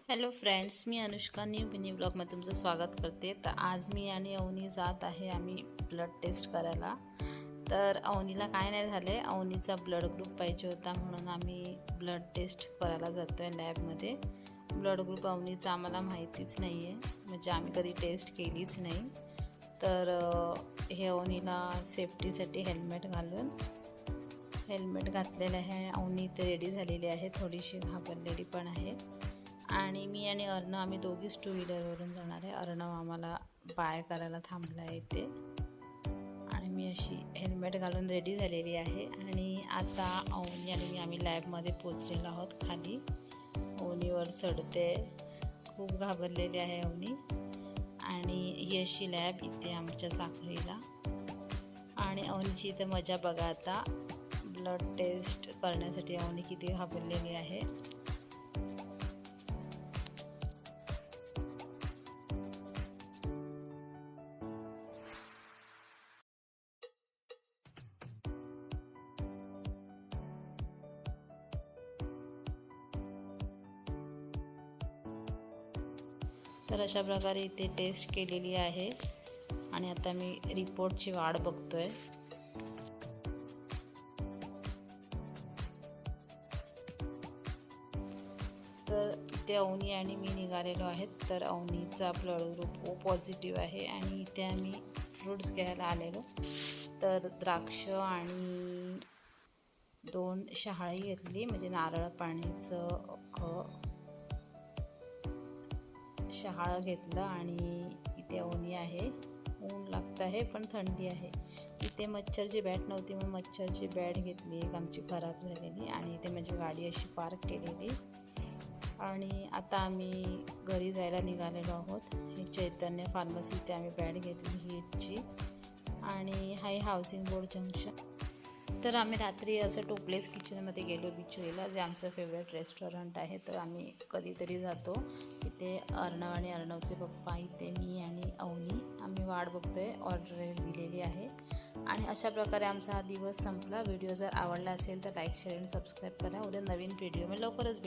Hello friends, मी Anushka new mini ब्लॉगमध्ये तुमचं स्वागत करते। तर आज मी आणि अवनी जात आहे आम्ही ब्लड टेस्ट करायला। तर अवनीला काय नाही झाले, अवनीचा ब्लड ग्रुप पाहिजे होता म्हणून आम्ही ब्लड टेस्ट करायला जातो आहे लॅबमध्ये। ब्लड ग्रुप अवनीचा आम्हाला माहितीच नाही आहे, म्हणजे आम्ही कधी टेस्ट केलीच नाही। तर हे अवनीला सेफ्टीसाठी हेल्मेट घातलेलं आहे। अवनी इथे रेडी झालेली आहे, थोडीशी घाबरलेली पण आहे। आणि मी आणि अर्णव आम्ही दोघीच टू व्हीलरवरून जाणार आहे। अर्णव आम्हाला बाय करायला थांबला आहे इथे आणि मी अशी हेल्मेट घालून रेडी झालेली आहे। आणि आता अवनी आणि आम्ही लॅबमध्ये पोचलेलो आहोत। खाली अवनीवर चढते, खूप घाबरलेली आहे अवनी। आणि ही अशी लॅब इथे आमच्या साखरीला, आणि अवनीची इथे मजा बघा। आता ब्लड टेस्ट करण्यासाठी अवनी किती घाबरलेली आहे। तर अशा प्रकारे इथे टेस्ट केलेली आहे आणि आता मी रिपोर्टची वाट बघतोय। तर इथे अवनी आणि मी निघालेलो आहेत। तर अवनीचा ब्लड ग्रुप O पॉझिटिव्ह आहे आणि इथे आम्ही फ्रूट्स घ्यायला आलेलो। तर द्राक्ष आणि 2 शहाळी घेतली, म्हणजे नारळ पाणीचं शहाळं घेतलं। आणि इथे अवनी आहे, ऊन लागतं आहे पण थंडी आहे। इथे मच्छरची बॅट नव्हती म्हणून मच्छरची बॅट घेतली एक आमची खराब झालेली, आणि इथे माझी गाडी अशी पार्क केलेली। आणि आता आम्ही घरी जायला निघालेलो आहोत। ही चैतन्य फार्मसी, इथे आम्ही बॅट घेतली हीटची। आणि हाय हाऊसिंग बोर्ड जंक्शन। तर आम्ही रात्री असं टोपलेस किचनमध्ये गेलो बिचोलीला, जे आमचं फेवरेट रेस्टॉरंट आहे। तर आम्ही कधीतरी जातो इथे। अर्णव आणि अर्णवचे पप्पा, इथे मी आणि अवनी आम्ही वाट बघतोय, ऑर्डर दिलेली आहे। आणि अशा प्रकारे आमचा हा दिवस संपला। व्हिडिओ जर आवडला असेल तर लाईक, शेअर आणि सबस्क्राईब करा। उद्या नवीन व्हिडिओ मी लवकरच भेटेन।